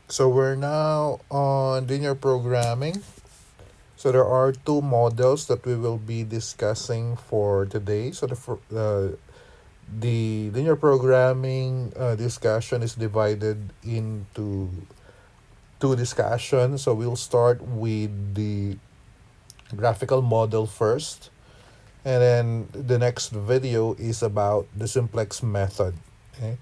So we're now on linear programming. So there are two models that we will be discussing for today. So the linear programming discussion is divided into two discussions. So we'll start with the graphical model first, and then the next video is about the simplex method. Okay?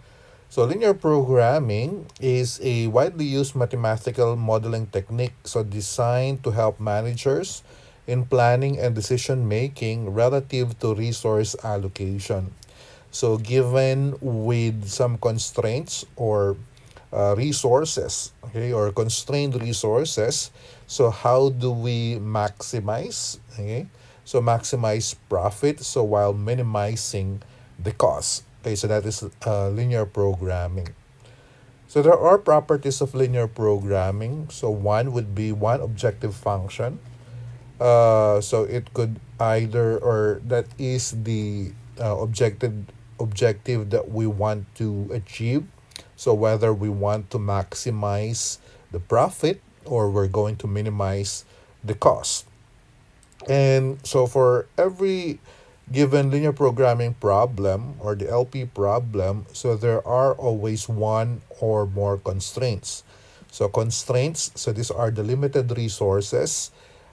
So linear programming is a widely used mathematical modeling technique so designed to help managers in planning and decision making relative to resource allocation. So given with some constraints or resources, okay, or constrained resources, so how do we maximize, okay? So maximize profit so while minimizing the cost. Okay, so that is linear programming. So there are properties of linear programming. So one would be one objective function. So it could either or that is the objective that we want to achieve. So whether we want to maximize the profit or we're going to minimize the cost. And so for every given linear programming problem or the LP problem, so there are always one or more constraints. So constraints, so these are the limited resources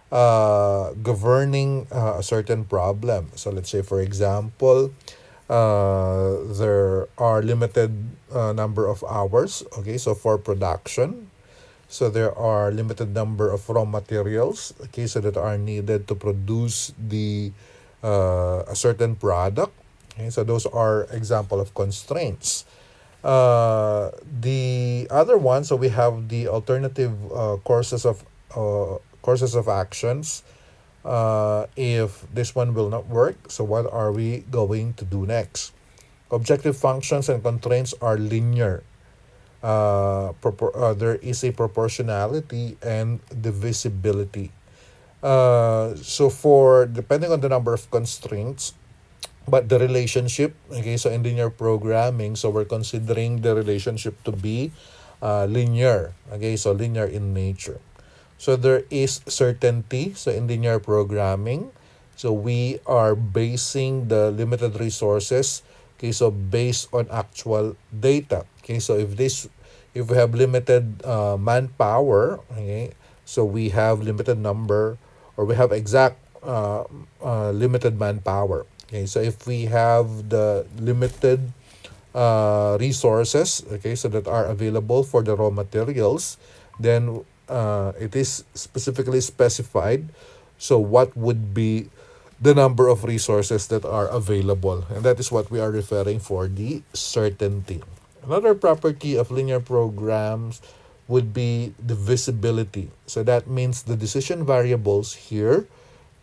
governing a certain problem. So let's say, for example, there are limited number of hours. Okay, so for production, so there are limited number of raw materials. Okay, so that are needed to produce the a certain product. Okay, so those are example of constraints. The other one, so we have the alternative courses of actions. If this one will not work, so what are we going to do next? Objective functions and constraints are linear. There is a proportionality and divisibility. So for depending on the number of constraints, but the relationship, okay, so in linear programming, so we're considering the relationship to be linear, okay, so linear in nature. So there is certainty, so in linear programming, so we are basing the limited resources, okay, so based on actual data. Okay, so if we have limited manpower, okay, so we have limited number or we have exact limited manpower. Okay, so if we have the limited resources, okay, so that are available for the raw materials, then it is specifically specified. So what would be the number of resources that are available? And that is what we are referring for the certainty. Another property of linear programs would be the visibility. So that means the decision variables here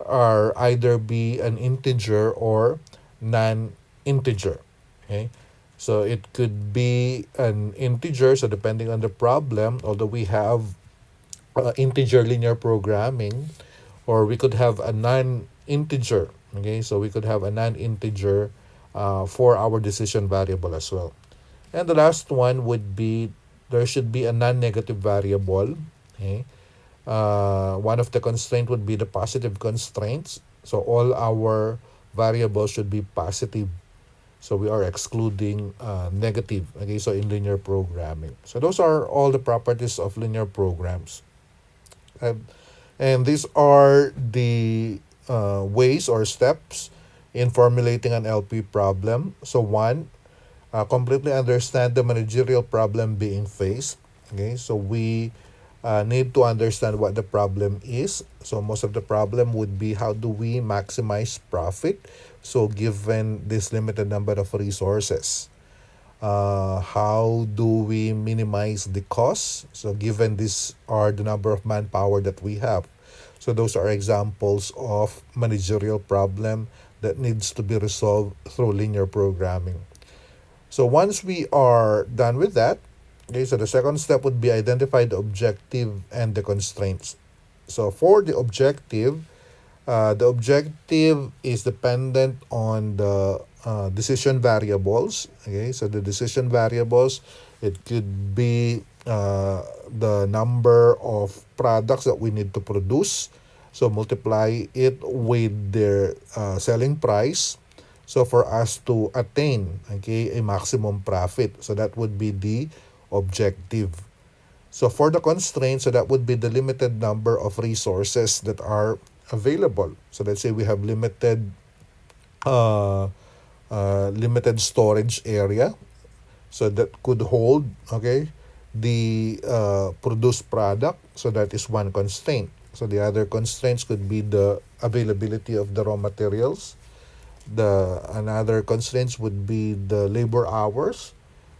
are either be an integer or non-integer. Okay, so it could be an integer. So depending on the problem, although we have integer linear programming, or we could have a non-integer. Okay, so we could have a non-integer for our decision variable as well. And the last one would be there should be a non-negative variable. Okay, one of the constraint would be the positive constraints. So all our variables should be positive. So we are excluding negative. Okay, so in linear programming. So those are all the properties of linear programs. And, and these are the ways or steps in formulating an LP problem. So one, completely understand the managerial problem being faced. Okay, so we need to understand what the problem is. So most of the problem would be how do we maximize profit? So given this limited number of resources, how do we minimize the costs? So given these are the number of manpower that we have. So those are examples of managerial problem that needs to be resolved through linear programming. So once we are done with that, okay, so the second step would be identify the objective and the constraints. So for the objective is dependent on the decision variables. Okay, so the decision variables, it could be the number of products that we need to produce. So multiply it with their selling price. So for us to attain, okay, a maximum profit. So that would be the objective. So for the constraint, so that would be the limited number of resources that are available. So let's say we have uh, limited storage area, so that could hold, okay, the produced product. So that is one constraint. So the other constraints could be the availability of the raw materials. The another constraints would be the labor hours,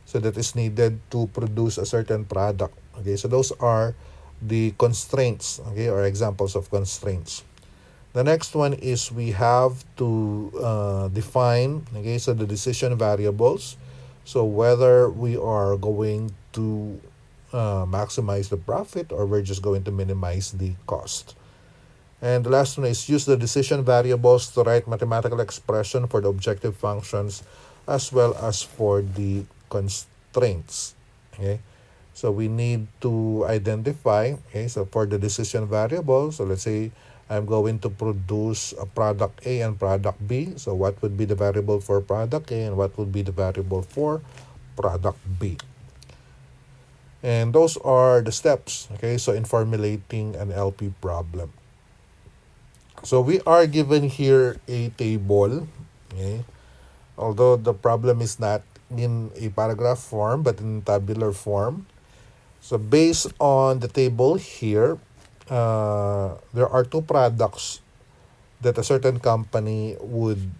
so that is needed to produce a certain product. Okay, so those are the constraints, okay, or examples of constraints. The next one is we have to define, okay, so the decision variables. So whether we are going to maximize the profit or we're just going to minimize the cost. And the last one is use the decision variables to write mathematical expression for the objective functions as well as for the constraints. Okay. So we need to identify, okay, so for the decision variable, so let's say I'm going to produce a product A and product B. So what would be the variable for product A and what would be the variable for product B? And those are the steps, okay, so in formulating an LP problem. So we are given here a table, okay, although the problem is not in a paragraph form but in tabular form. So based on the table here, there are two products that a certain company would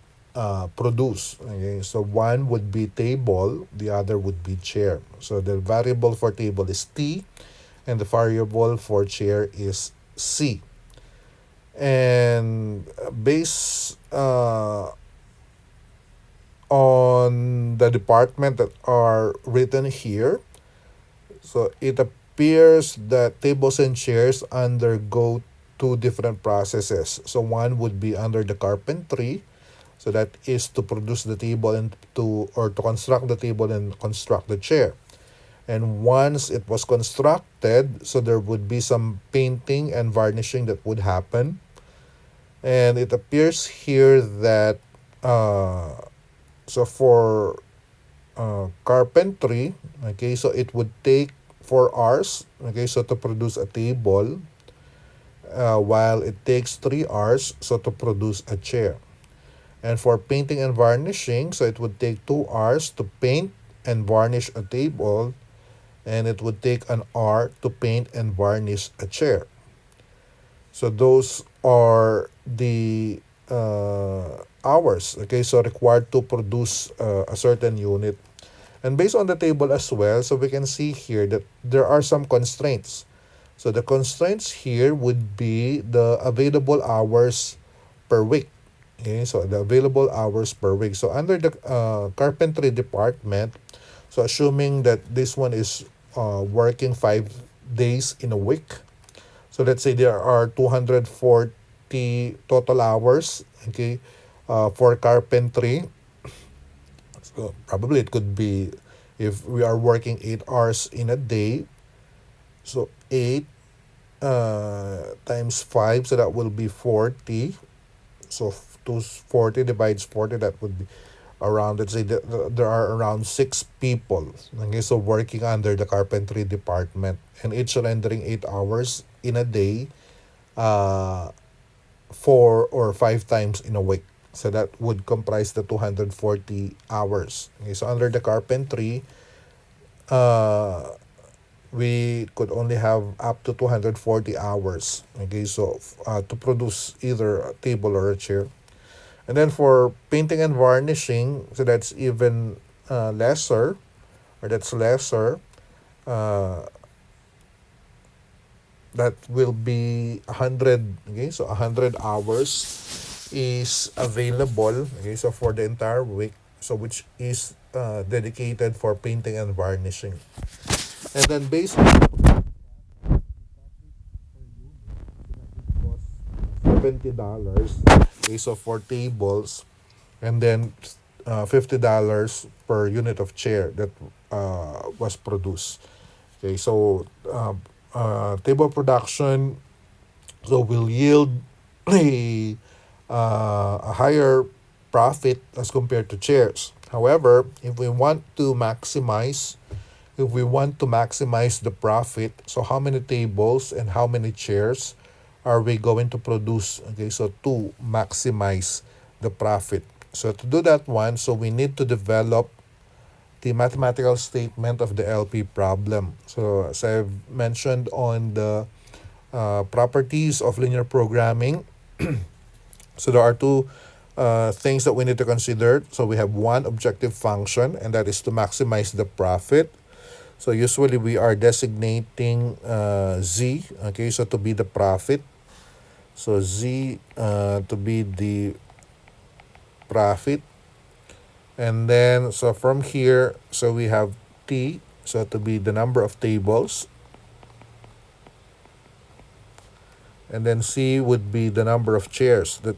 produce. Okay, so one would be table, the other would be chair. So the variable for table is T, and the variable for chair is C. And based on the department that are written here, so it appears that tables and chairs undergo two different processes. So one would be under the carpentry, so that is to produce the table and to construct the table and construct the chair. And once it was constructed, so there would be some painting and varnishing that would happen. And it appears here that so for carpentry, okay, so it would take 4 hours, okay, so to produce a table, while it takes 3 hours, so to produce a chair. And for painting and varnishing, so it would take 2 hours to paint and varnish a table, and it would take an hour to paint and varnish a chair. So those are the hours, okay, so required to produce a certain unit. And based on the table as well, so we can see here that there are some constraints. So the constraints here would be the available hours per week. Okay, so the available hours per week. So under the carpentry department, so assuming that this one is working 5 days in a week, so let's say there are 240 total hours, okay, for carpentry. So probably it could be, if we are working 8 hours in a day, so 8 times 5, so that will be 40. So 240 divides 40, that would be around, let's say there are around 6 people, okay, so working under the carpentry department, and each rendering 8 hours in a day, uh, 4 or 5 times in a week. So that would comprise the 240 hours. Okay, so under the carpentry, uh, we could only have up to 240 hours. Okay, so to produce either a table or a chair. And then for painting and varnishing, so that's even lesser, or that's lesser. Uh, that will be 100. Okay, so 100 hours is available, okay, so for the entire week, so which is dedicated for painting and varnishing. And then based on $70, okay, so for tables, and then $50 per unit of chair that was produced. Okay, so table production so will yield a higher profit as compared to chairs. However, if we want to maximize the profit, so how many tables and how many chairs are we going to produce? Okay, so to maximize the profit. So to do that one, so we need to develop the mathematical statement of the LP problem. So as I've mentioned on the properties of linear programming, so there are two things that we need to consider. So we have one objective function, and that is to maximize the profit. So usually we are designating Z, okay, so to be the profit. So Z to be the profit. And then, so from here, so we have T, so to be the number of tables. And then C would be the number of chairs that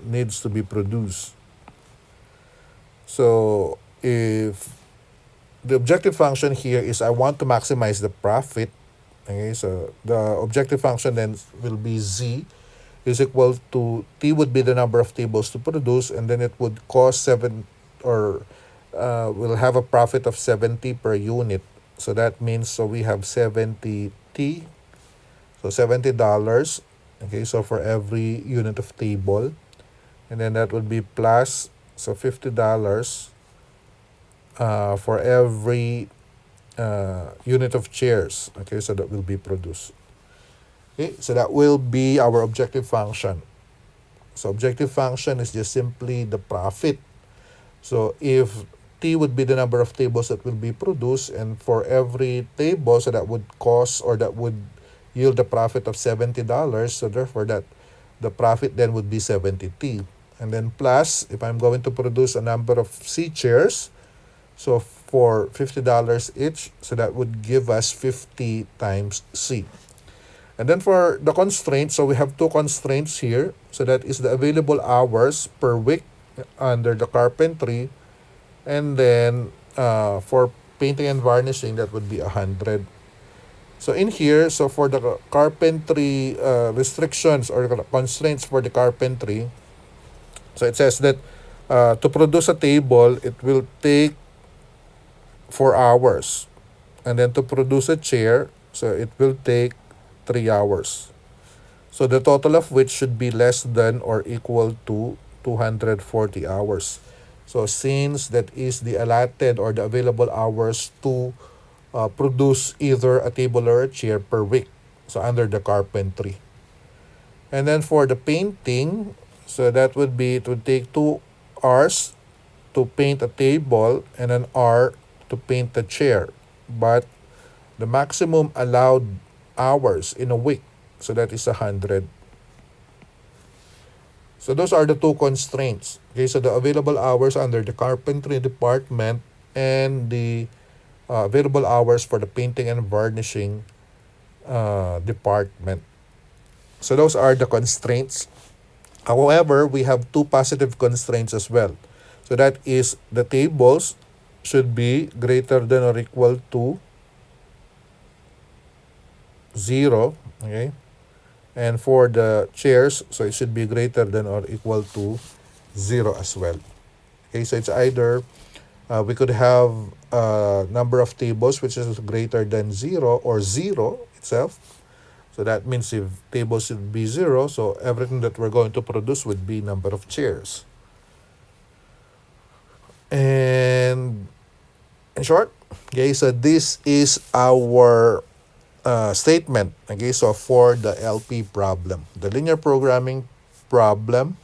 needs to be produced. So if the objective function here is I want to maximize the profit, okay, so the objective function then will be Z is equal to T would be the number of tables to produce, and then it would cost or we'll have a profit of 70 per unit. So that means so we have 70 T, so $70. Okay, so for every unit of table, and then that would be plus so $50 for every unit of chairs. Okay, so that will be produced. Okay, so that will be our objective function. So objective function is just simply the profit. So if T would be the number of tables that will be produced, and for every table, so that would cost or that would yield a profit of $70. So therefore that the profit then would be 70T. And then plus, if I'm going to produce a number of C chairs, so for $50 each, so that would give us 50 times C. And then for the constraints, so we have two constraints here. So that is the available hours per week under the carpentry. And then for painting and varnishing, that would be 100. So in here, so for the carpentry restrictions or constraints for the carpentry, so it says that to produce a table, it will take 4 hours. And then to produce a chair, so it will take 3 hours. So the total of which should be less than or equal to 240 hours. So since that is the allotted or the available hours to produce either a table or a chair per week, so under the carpentry. And then for the painting, so that would be, it would take 2 hours to paint a table and an hour to paint a chair. But the maximum allowed hours in a week, so that is 100. So those are the two constraints. Okay, so the available hours under the carpentry department and the available hours for the painting and varnishing department. So those are the constraints. However, we have two positive constraints as well. So that is the tables should be greater than or equal to 0. Okay. And for the chairs, so it should be greater than or equal to 0 as well. Okay, so it's either we could have a number of tables which is greater than 0 or 0 itself. So that means if tables should be 0, so everything that we're going to produce would be number of chairs. And in short, okay, so this is our statement. Okay, so for the LP problem, the linear programming problem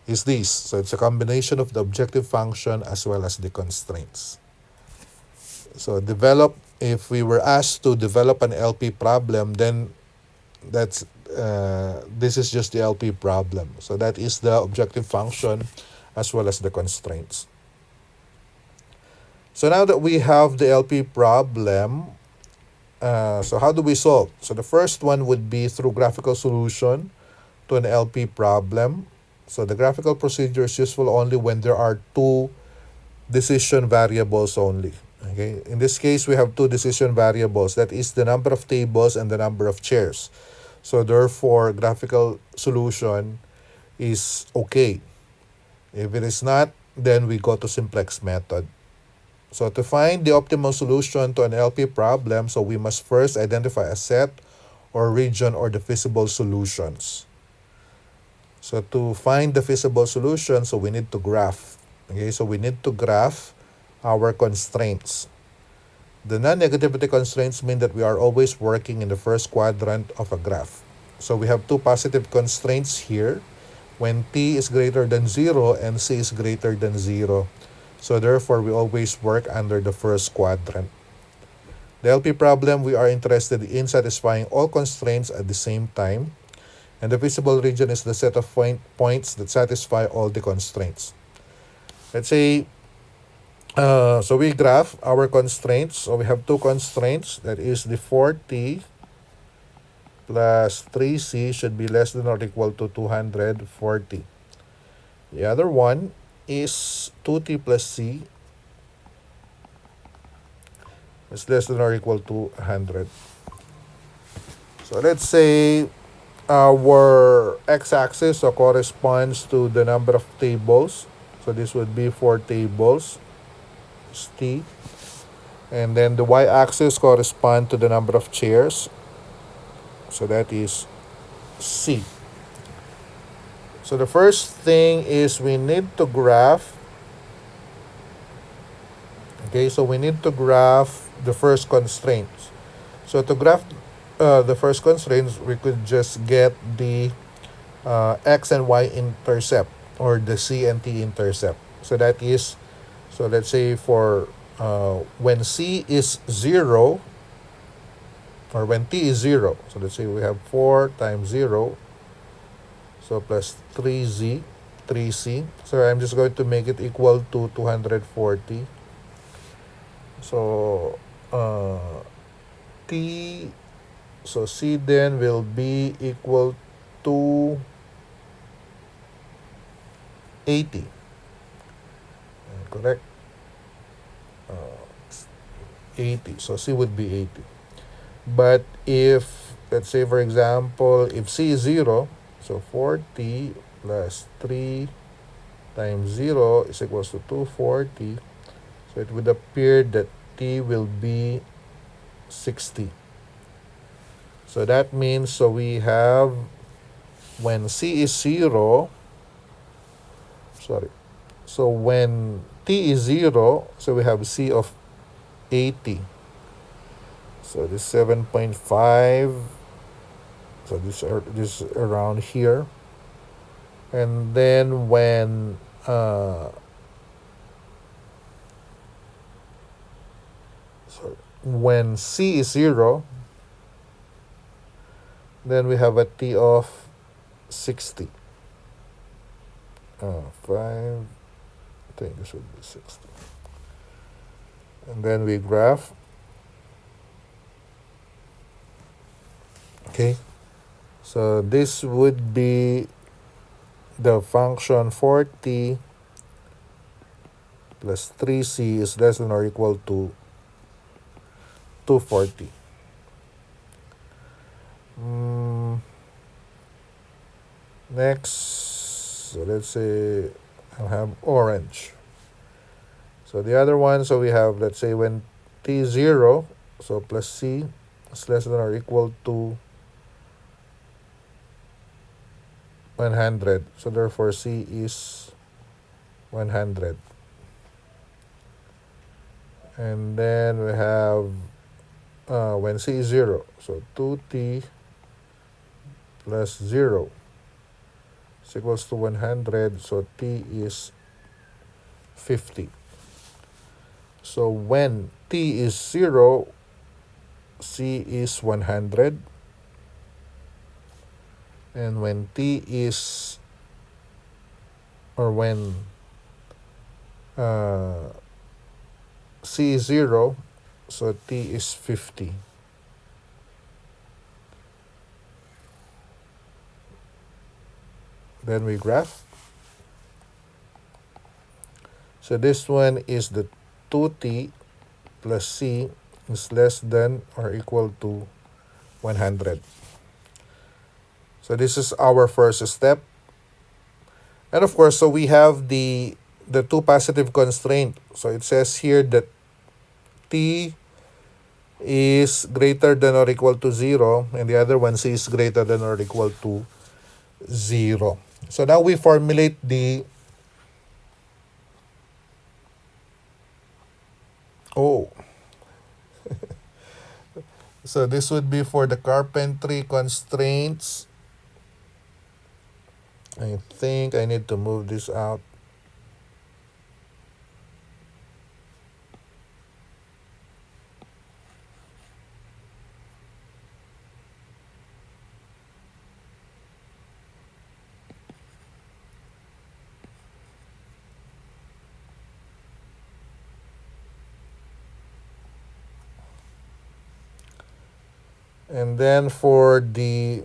is this. So it's a combination of the objective function as well as the constraints. So if we were asked to develop an LP problem, then this is just the LP problem. So that is the objective function as well as the constraints. So now that we have the LP problem, so how do we solve? So the first one would be through graphical solution to an LP problem. So the graphical procedure is useful only when there are two decision variables only. Okay, in this case, we have two decision variables, that is the number of tables and the number of chairs. So therefore, graphical solution is okay. If it is not, then we go to simplex method. So to find the optimal solution to an LP problem, so we must first identify a set or region or the feasible solutions. So to find the feasible solution, so we need to graph. Okay, so we need to graph our constraints. The non-negativity constraints mean that we are always working in the first quadrant of a graph. So we have two positive constraints here when t is greater than 0 and c is greater than 0. So therefore, we always work under the first quadrant. The LP problem, we are interested in satisfying all constraints at the same time. And the feasible region is the set of points that satisfy all the constraints. Let's say, so we graph our constraints. So we have two constraints. That is the 4t plus 3c should be less than or equal to 240. The other one is 2t plus c is less than or equal to 100. So let's say our x-axis so corresponds to the number of tables. So this would be 4 tables, is t. And then the y-axis correspond to the number of chairs. So that is c. So the first thing is we need to graph. Okay, so we need to graph the first constraints. So to graph the first constraints, we could just get the x and y intercept or the c and t intercept. So that is, so let's say for when c is 0, or when t is 0, so let's say we have 4 times 0, so plus 3c. So I'm just going to make it equal to 240. So t, so c then will be equal to 80. Correct? 80. So c would be 80. But if, let's say for example, if c is 0, so 40 plus 3 times 0 is equals to 240. So it would appear that t will be 60. So that means, so we have, when c is 0, sorry, so when t is 0, so we have c of 80. So this 7.5, so this around here. And then when when c is 0, then we have a t of 60. 5, I think this would be 60. And then we graph. Okay, so this would be the function 4t plus 3c is less than or equal to 240. Next, so let's say I have orange. So the other one, so we have, let's say when t is 0, so plus c is less than or equal to 100. So therefore c is 100. And then we have when c is 0, so 2t plus 0 is equals to 100, so t is 50. So when t is 0, c is 100. And when t is, or when c is 0, so t is 50. Then we graph. So this one is the 2t plus c is less than or equal to 100. So this is our first step. And of course, so we have the two positive constraint. So it says here that t is greater than or equal to 0 and the other one c is greater than or equal to 0. So now we formulate the oh. So this would be for the carpentry constraints. I think I need to move this out. And then for the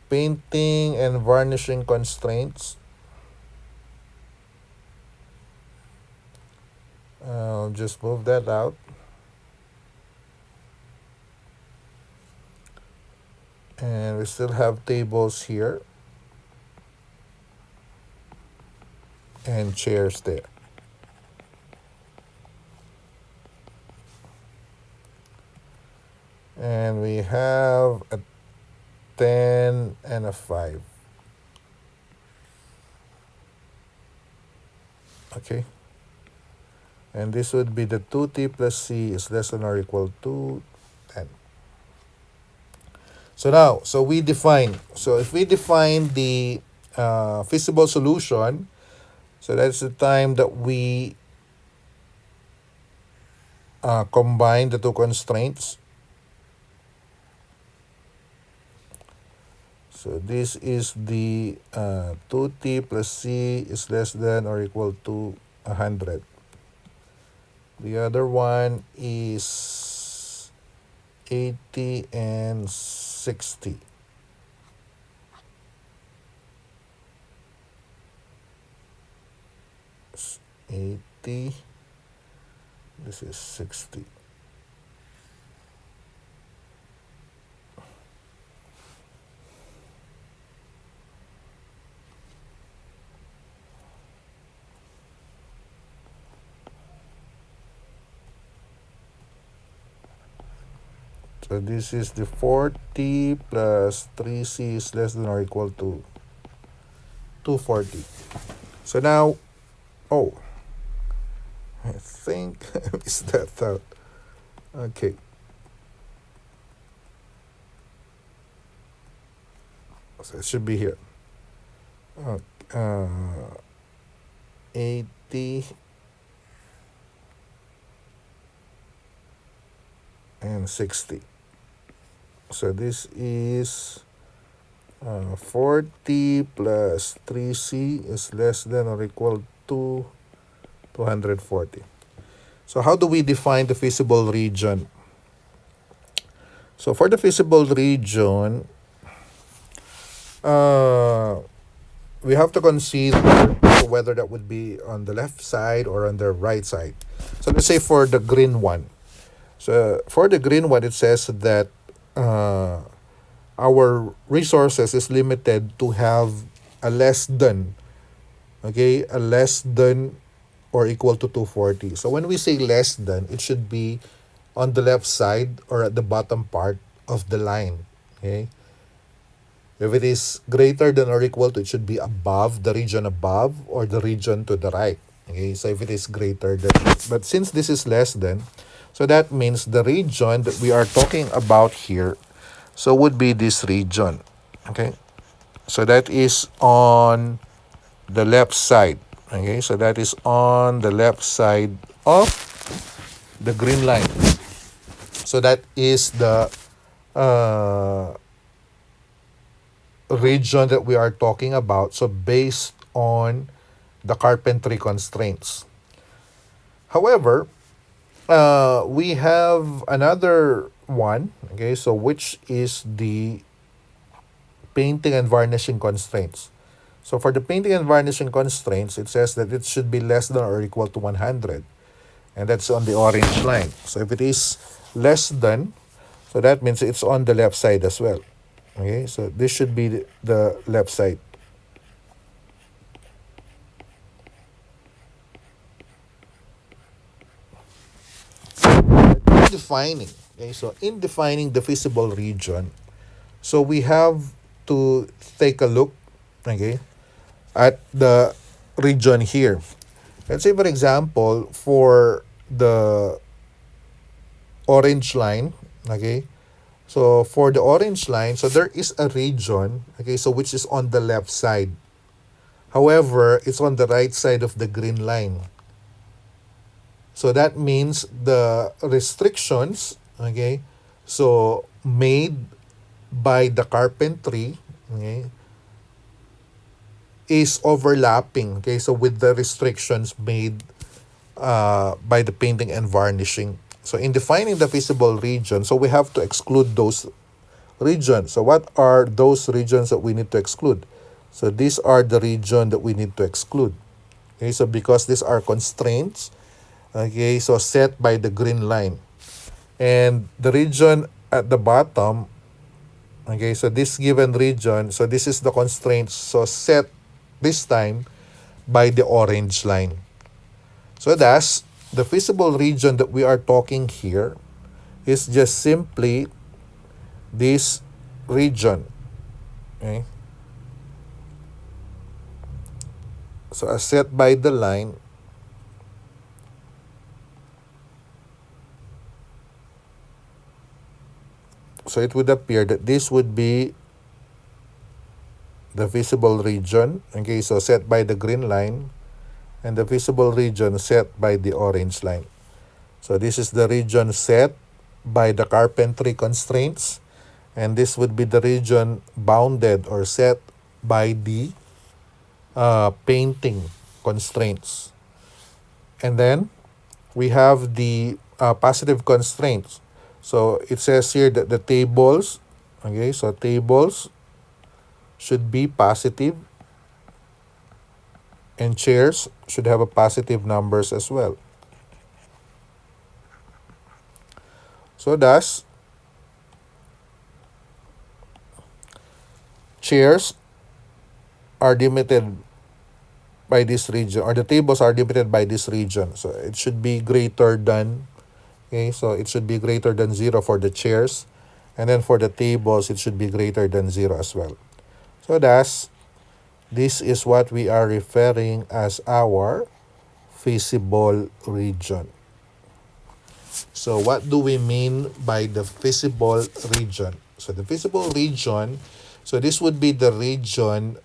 painting and varnishing constraints, I'll just move that out. And we still have tables here and chairs there. And we have a 10 and a 5. Okay. And this would be the 2t plus c is less than or equal to 10. So now, so we define. So if we define the feasible solution, so that's the time that we combine the two constraints. So this is the 2t plus c is less than or equal to 100. The other one is 80 and 60. It's 80. This is 60. So this is the 40 plus 3c is less than or equal to 240. So now, oh, I think I missed that out. Okay. So it should be here. Uh, 80 and 60. So this is 40 plus 3c is less than or equal to 240. So how do we define the feasible region? So for the feasible region, we have to consider whether that would be on the left side or on the right side. So let's say for the green one. So for the green one, it says that our resources is limited to have a less than, okay, a less than or equal to 240. So when we say less than, it should be on the left side or at the bottom part of the line, okay? If it is greater than or equal to, it should be above, the region above, or the region to the right. Okay, so if it is greater than, but since this is less than, so that means the region that we are talking about here, so would be this region. Okay, so that is on the left side. Okay, so that is on the left side of the green line. So that is the region that we are talking about. So based on the carpentry constraints. However, we have another one, okay, so which is the painting and varnishing constraints. So for the painting and varnishing constraints, it says that it should be less than or equal to 100. And that's on the orange line. So if it is less than, so that means it's on the left side as well. Okay, so this should be the left side. In defining, okay, so in defining the feasible region, so we have to take a look, okay, at the region here. Let's say, for example, for the orange line, okay, so for the orange line, so there is a region, okay, so which is on the left side. However, it's on the right side of the green line. So that means the restrictions, okay, so made by the carpentry, okay, is overlapping, okay, so with the restrictions made by the painting and varnishing. So in defining the feasible region, so we have to exclude those regions. So what are those regions that we need to exclude? So these are the region that we need to exclude. Okay, so because these are constraints, okay, so set by the green line. And the region at the bottom, okay, so this given region, so this is the constraints, so set this time by the orange line. So thus, the feasible region that we are talking here is just simply this region. Okay? So as set by the line, so it would appear that this would be the visible region, okay, so set by the green line, and the visible region set by the orange line. So this is the region set by the carpentry constraints, and this would be the region bounded or set by the painting constraints. And then we have the positive constraints. So it says here that the tables, okay, so tables should be positive, and chairs should have a positive numbers as well. So thus, chairs are limited by this region, or the tables are limited by this region. So it should be greater than, okay, so it should be greater than 0 for the chairs. And then for the tables, it should be greater than 0 as well. So thus, this is what we are referring as our feasible region. So what do we mean by the feasible region? So the feasible region, so this would be the region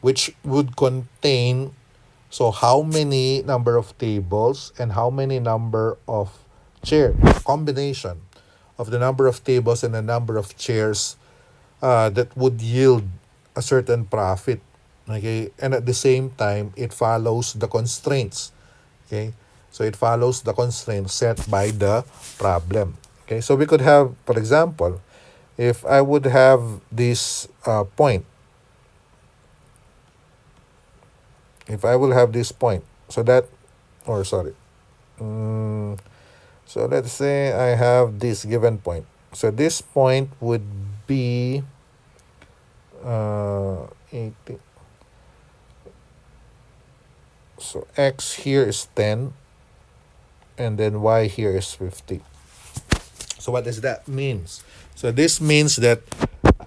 which would contain, so how many number of tables and how many number of chair, combination of the number of tables and the number of chairs that would yield a certain profit. Okay, and at the same time, it follows the constraints. Okay, so it follows the constraints set by the problem. Okay, so we could have, for example, if I would have this point, if I will have this point, so that, or sorry, so let's say I have this given point. So this point would be 80. So x here is 10, and then y here is 50. So what does that mean? So this means that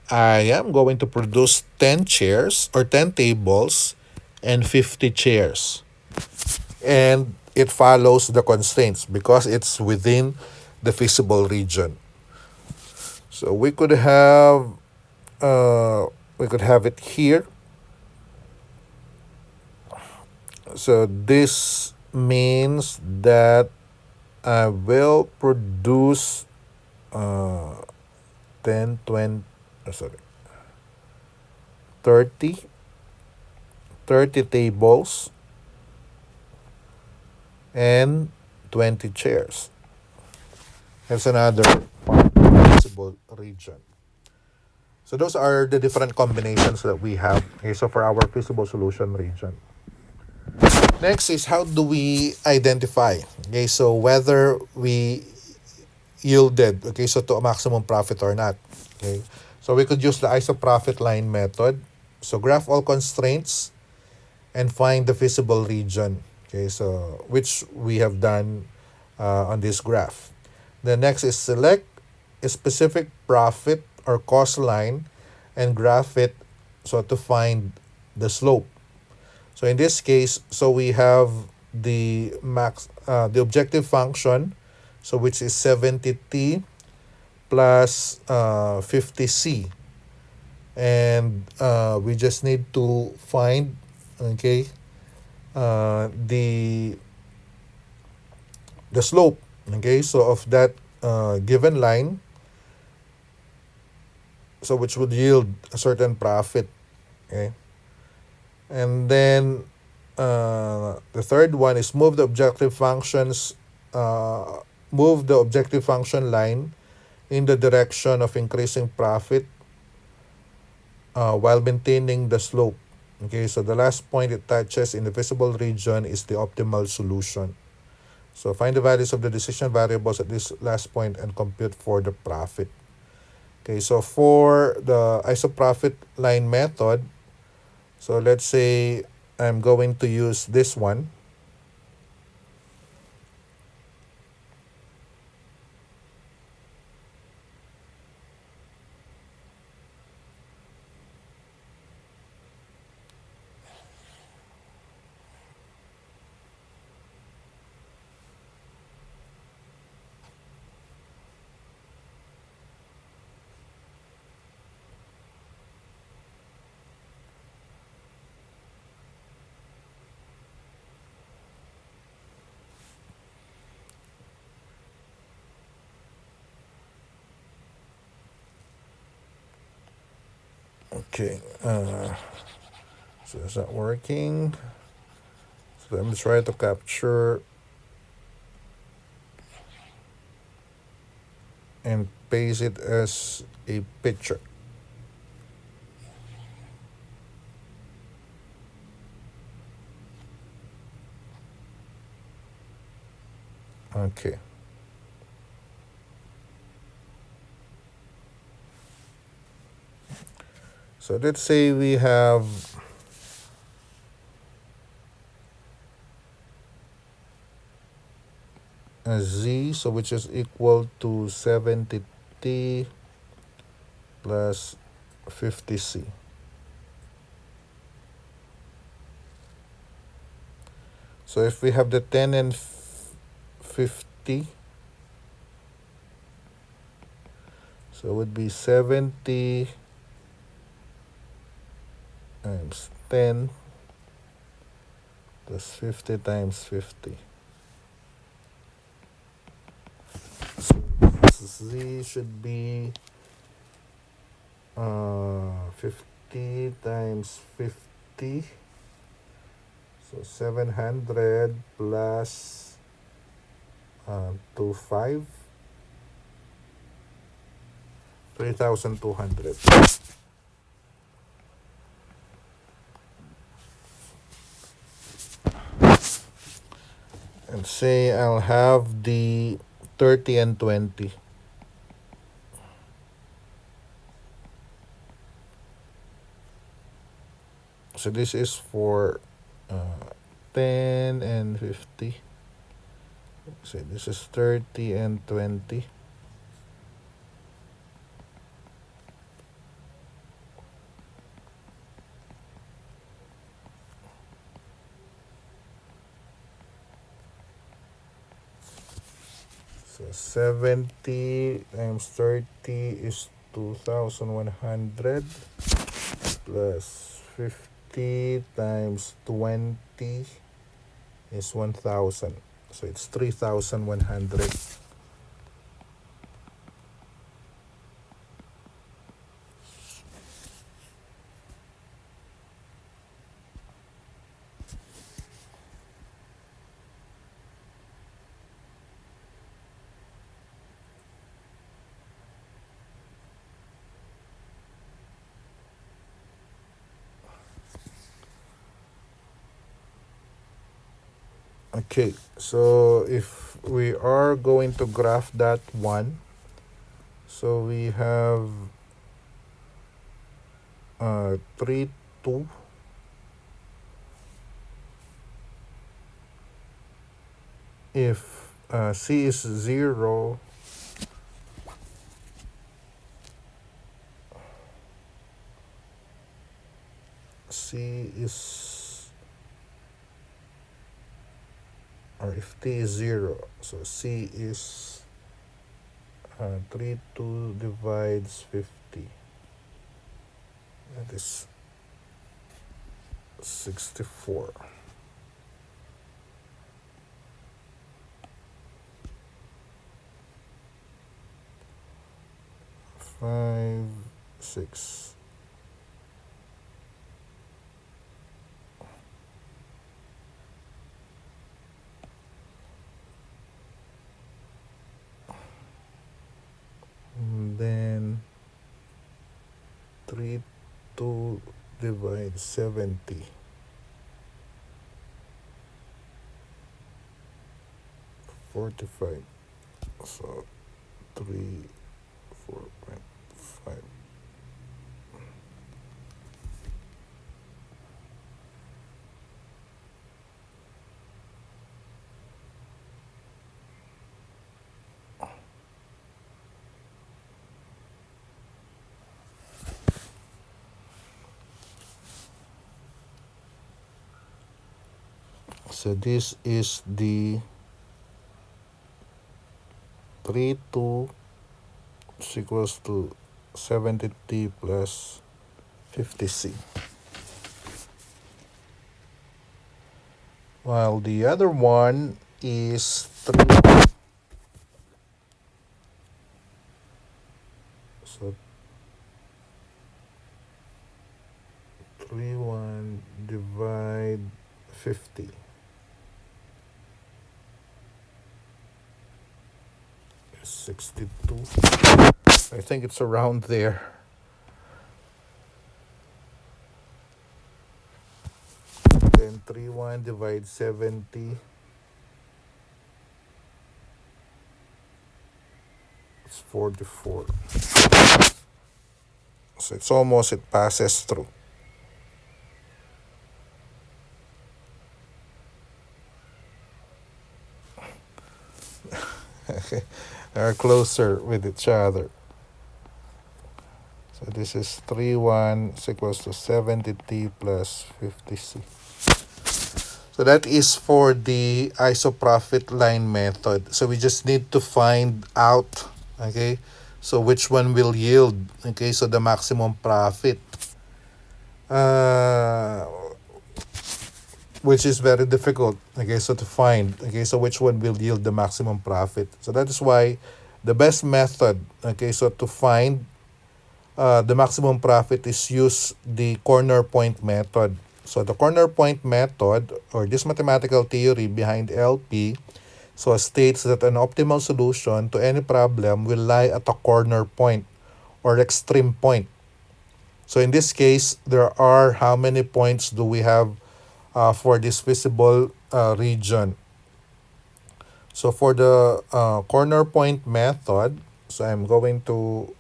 I am going to produce 10 chairs or 10 tables and 50 chairs. And it follows the constraints because it's within the feasible region. So we could have it here. So this means that I will produce 10, 20, 30 tables and 20 chairs. That's another possible region. So those are the different combinations that we have. Okay, so for our feasible solution region. Next is how do we identify? Okay, so whether we yielded, okay, so to a maximum profit or not. Okay, so we could use the isoprofit line method. So graph all constraints and find the feasible region. Okay, so which we have done on this graph. The next is select a specific profit or cost line and graph it so to find the slope. So in this case, so we have the objective function, so which is 70t plus 50c, and we just need to find, okay, the slope, okay, so of that given line, so which would yield a certain profit, okay. And then the third one is move the objective function line in the direction of increasing profit while maintaining the slope. Okay, so the last point it touches in the visible region is the optimal solution. So find the values of the decision variables at this last point and compute for the profit. Okay, so for the isoprofit line method, so let's say I'm going to use this one. Okay, so is that working? So let me try to capture and paste it as a picture. Okay. So let's say we have a z, so which is equal to 70t plus 50c. So if we have the 10 and 50, so it would be 70 times 10 plus 50 times 50. So z should be 50 times 50. So 700 plus 25, 3,200. And say I'll have the 30 and 20. So this is for 10 and 50. So this is 30 and 20. So 70 times 30 is 2,100 plus 50 times 20 is 1,000. So it's 3,100. Okay, so if we are going to graph that one, so we have 3, 2. If C is 0, C is, or if T is 0, so C is 3, 2 divides 50. That is 64. 5, 6. And then 3, 2 divides 70. 45. So 3, 4.5. So this is the 3, 2 is equals to 70t plus 50c. While the other one is 3. So 3, 1 divide 50. 62. I think it's around there. Then 3, 1 divide 70. It's 44. So it's almost, it passes through. They're closer with each other. So this is 3, 1 is equals to 70t plus 50c. So that is for the isoprofit line method. So we just need to find out, okay, so which one will yield, okay, so the maximum profit. Uh, which is very difficult, okay, so to find, okay, so which one will yield the maximum profit. So that is why the best method, okay, so to find the maximum profit is use the corner point method. So the corner point method, or this mathematical theory behind LP, so states that an optimal solution to any problem will lie at a corner point or extreme point. So in this case, there are, how many points do we have for this visible region? So for the corner point method, so I'm going to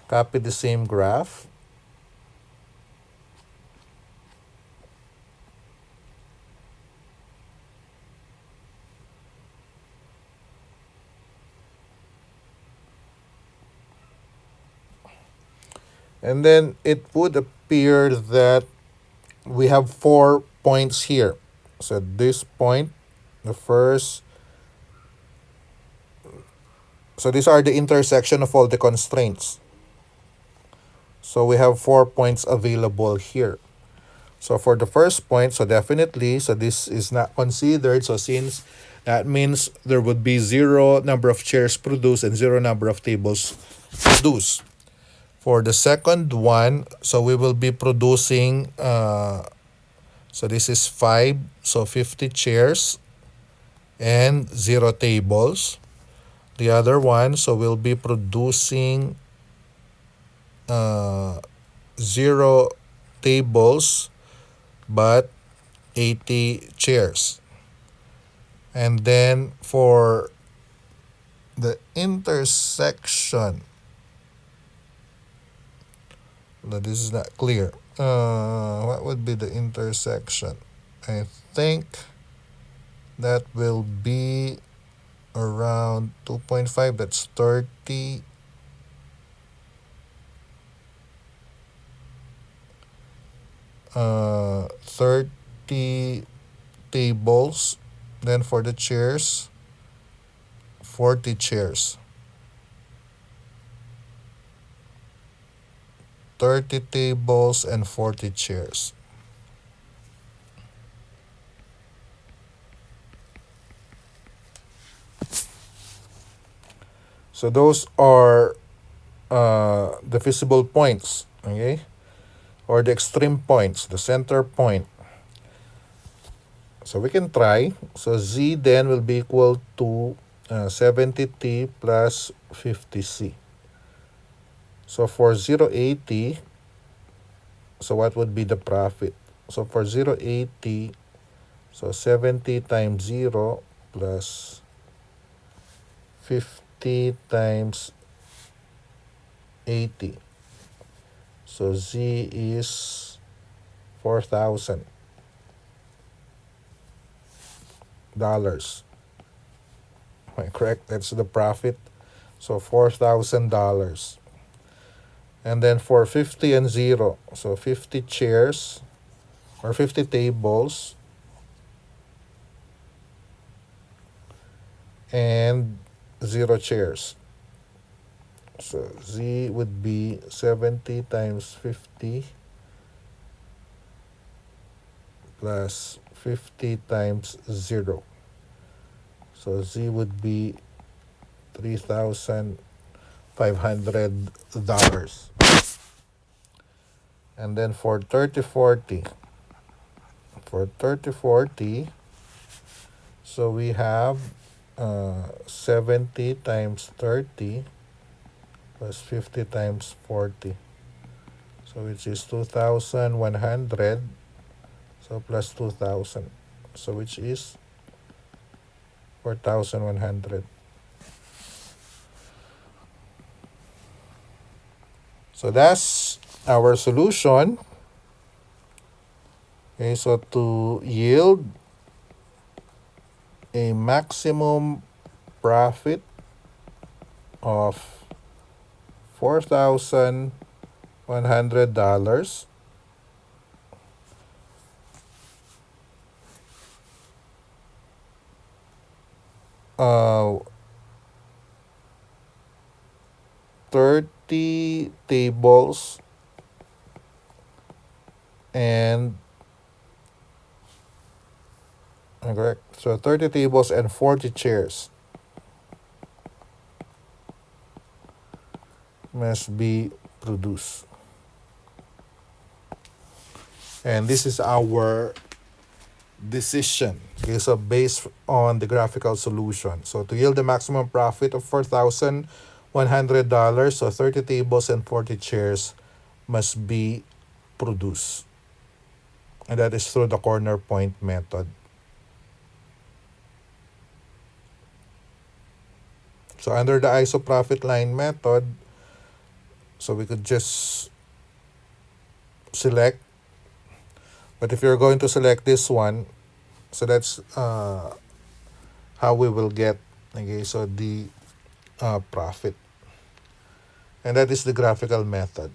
copy the same graph. And then it would appear that we have 4 points here. So this point, the first, so these are the intersection of all the constraints. So we have 4 points available here. So for the first point, so definitely, so this is not considered. So since that means there would be 0 number of chairs produced and 0 number of tables produced. For the second one, so we will be producing, so this is 5, so 50 chairs and 0 tables. The other one, so we'll be producing 0 tables but 80 chairs. And then for the intersection, no, this is not clear. What would be the intersection? I think that will be around 2.5. That's 30. 30 tables. Then for the chairs, 40 chairs. 30 tables and 40 chairs. So those are the visible points, okay? Or the extreme points, the center point. So we can try. So Z then will be equal to 70T plus 50C. So for 080, so what would be the profit? So for 080, so 70 times 0 plus 50 times 80. So Z is $4,000. Am I correct? That's the profit. So $4,000. And then for 50 and 0, so 50 chairs or 50 tables and 0 chairs. So Z would be 70 times 50 plus 50 times 0. So Z would be $3,500. And then for 3040, so we have 70 times 30 plus 50 times 40. So which is 2,100. So plus 2,000. So which is 4,100. So that's our solution. Okay, so to yield a maximum profit of $4,100, 30 tables and correct. So 30 tables and 40 chairs must be produced. And this is our decision. Okay, so based on the graphical solution. So to yield the maximum profit of $4,100, so 30 tables and 40 chairs must be produced. And that is through the corner point method. So under the ISO profit line method, so we could just select. But if you're going to select this one, so that's how we will get, okay, so the profit. And that is the graphical method.